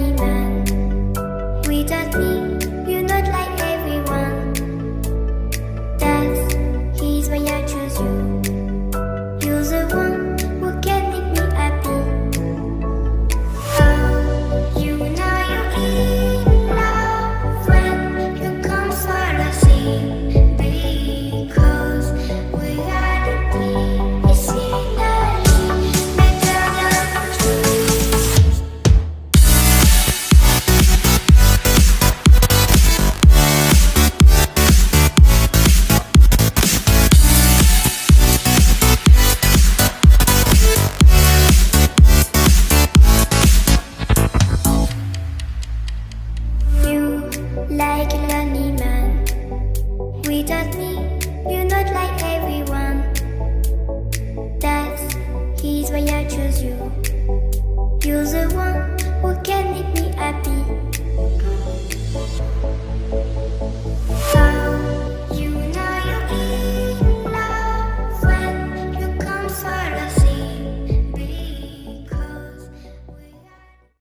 lonely man. Without me, you're not like everyone. That's he's why I choose you. You're the one who can make me happy. Oh, you know you're in love when you come for the sea. Because reality is finally better than truth. You like a lonely man. Without me, you're not like everyone. That's he's why I choose you. You're the one